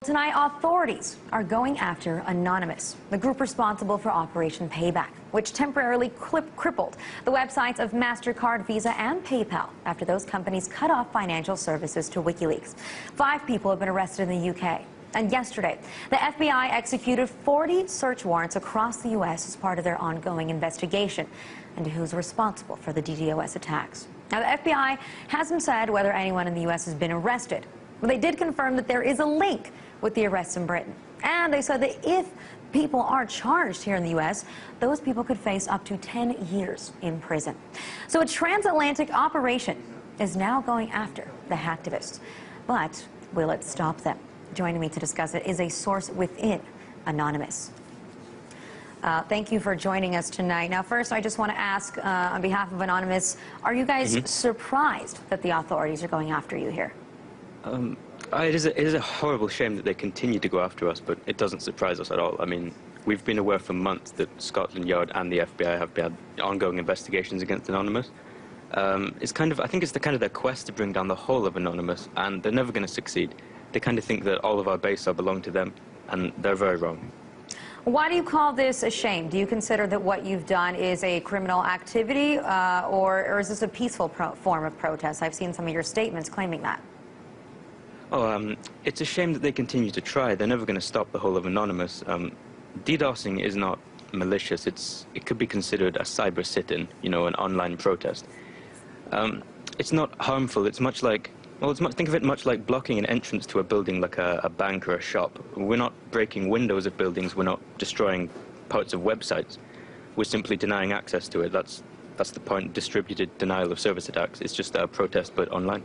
Tonight, authorities are going after Anonymous, the group responsible for Operation Payback, which temporarily crippled the websites of MasterCard, Visa, and PayPal after those companies cut off financial services to WikiLeaks. 5 people have been arrested in the UK. And yesterday, the FBI executed 40 search warrants across the U.S. as part of their ongoing investigation into who's responsible for the DDoS attacks. Now, the FBI hasn't said whether anyone in the U.S. has been arrested, but they did confirm that there is a link with the arrests in Britain. And they said that if people are charged here in the U.S., those people could face up to 10 years in prison. So a transatlantic operation is now going after the hacktivists. But will it stop them? Joining me to discuss it is a source within Anonymous. Thank you for joining us tonight. Now, first, I just want to ask, on behalf of Anonymous, are you guys surprised that the authorities are going after you here? It is a horrible shame that they continue to go after us, but it doesn't surprise us at all. I mean, we've been aware for months that Scotland Yard and the FBI have had ongoing investigations against Anonymous. I think it's their quest to bring down the whole of Anonymous, and they're never going to succeed. They kind of think that all of our base belong to them, and they're very wrong. Why do you call this a shame? Do you consider that what you've done is a criminal activity, or is this a peaceful form of protest? I've seen some of your statements claiming that. It's a shame that they continue to try. They're never going to stop the whole of Anonymous. DDoSing is not malicious. It could be considered a cyber sit-in, an online protest. It's not harmful. It's much like, think of it much like blocking an entrance to a building like a bank or a shop. We're not breaking windows of buildings. We're not destroying parts of websites. We're simply denying access to it. That's the point. Distributed denial of service attacks. It's just a protest, but online.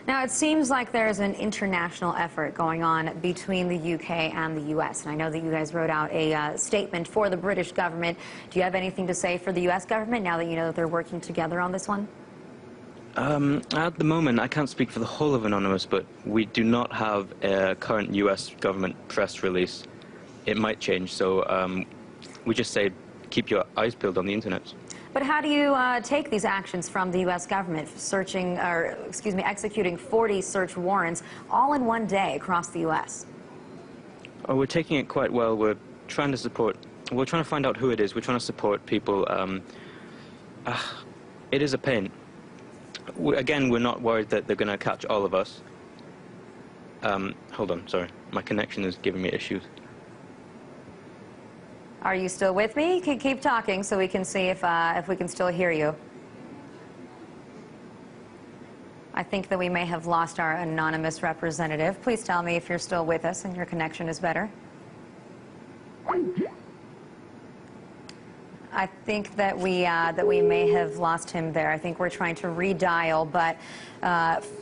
Now, it seems like there's an international effort going on between the UK and the US. And I know that you guys wrote out a statement for the British government. Do you have anything to say for the US government now that you know that they're working together on this one? At the moment, I can't speak for the whole of Anonymous, but we do not have a current US government press release. It might change, so we just say keep your eyes peeled on the internet. But how do you take these actions from the U.S. government, executing 40 search warrants all in one day across the U.S.? Oh, we're taking it quite well. We're trying to find out who it is. We're trying to support people. It is a pain. Again, we're not worried that they're going to catch all of us. Hold on, sorry. My connection is giving me issues. Are you still with me? Keep talking so we can see if we can still hear you. I think that we may have lost our Anonymous representative. Please tell me if you're still with us and your connection is better. I think that we may have lost him there. I think we're trying to redial, but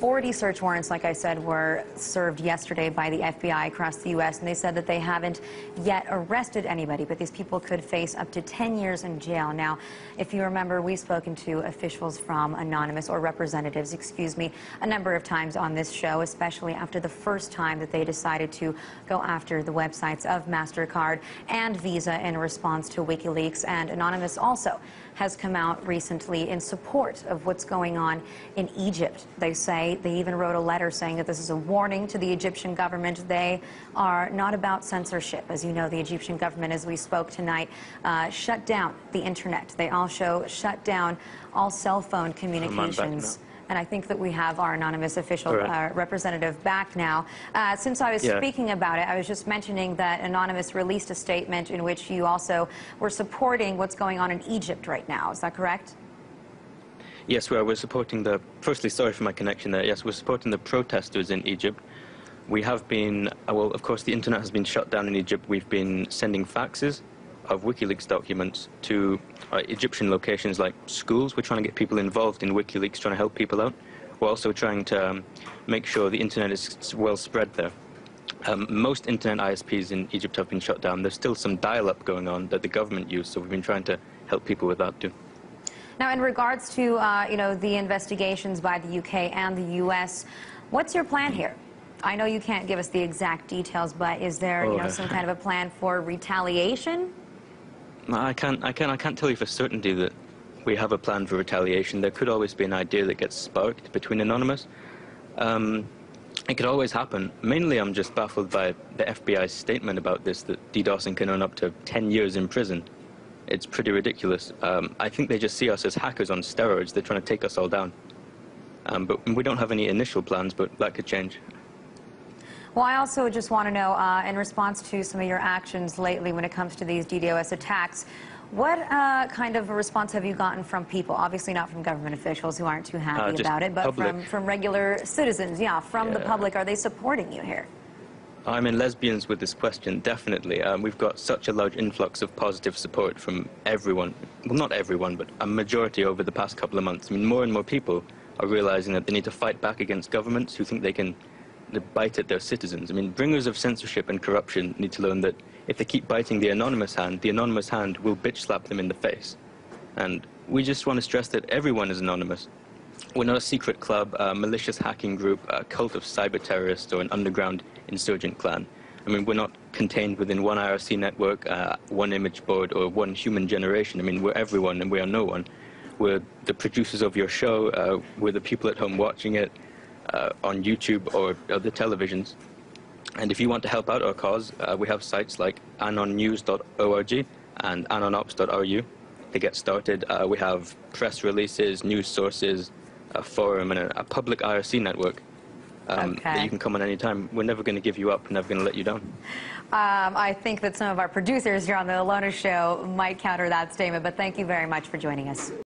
40 search warrants, like I said, were served yesterday by the FBI across the U.S., and they said that they haven't yet arrested anybody, but these people could face up to 10 years in jail. Now, if you remember, we've spoken to officials from Anonymous, or representatives, excuse me, a number of times on this show, especially after the first time that they decided to go after the websites of MasterCard and Visa in response to WikiLeaks. And Anonymous also has come out recently in support of what's going on in Egypt. They say, they even wrote a letter saying that this is a warning to the Egyptian government. They are not about censorship. As you know, the Egyptian government, as we spoke tonight, shut down the internet. They also shut down all cell phone communications. And I think that we have our Anonymous official representative back now. Since I was speaking about it, I was just mentioning that Anonymous released a statement in which you also were supporting what's going on in Egypt right now. Is that correct? Yes, we're supporting firstly, sorry for my connection there. Yes, we're supporting the protesters in Egypt. We have been, well, of course, the internet has been shut down in Egypt. We've been sending faxes of WikiLeaks documents to Egyptian locations like schools. We're trying to get people involved in WikiLeaks, trying to help people out. We're also trying to make sure the internet is well spread there. Most internet ISPs in Egypt have been shut down. There's still some dial-up going on that the government used, so we've been trying to help people with that too. Now, in regards to the investigations by the UK and the US, what's your plan here? I know you can't give us the exact details, but is there some kind of a plan for retaliation? No, I can't tell you for certainty that we have a plan for retaliation. There could always be an idea that gets sparked between Anonymous. It could always happen. Mainly, I'm just baffled by the FBI's statement about this, that DDoSing can earn up to 10 years in prison. It's pretty ridiculous. I think they just see us as hackers on steroids. They're trying to take us all down. But we don't have any initial plans, but that could change. Well, I also just want to know, in response to some of your actions lately when it comes to these DDoS attacks, what kind of a response have you gotten from people? Obviously not from government officials who aren't too happy about it, but from regular citizens, from the public. Are they supporting you here? I'm in lesbians with this question, definitely. We've got such a large influx of positive support from everyone. Well, not everyone, but a majority over the past couple of months. I mean, more and more people are realizing that they need to fight back against governments who think they can bite at their citizens. I mean, bringers of censorship and corruption need to learn that if they keep biting the anonymous hand will bitch slap them in the face. And we just want to stress that everyone is anonymous. We're not a secret club, a malicious hacking group, a cult of cyber terrorists, or an underground insurgent clan. I mean, we're not contained within one IRC network, one image board, or one human generation. I mean, we're everyone and we are no one. We're the producers of your show, we're the people at home watching it, on YouTube or other televisions. And if you want to help out our cause, we have sites like anonnews.org and anonops.ru to get started. We have press releases, news sources, a forum, and a public IRC network that you can come on any time. We're never going to give you up, never going to let you down. I think that some of our producers here on the Alona Show might counter that statement, but thank you very much for joining us.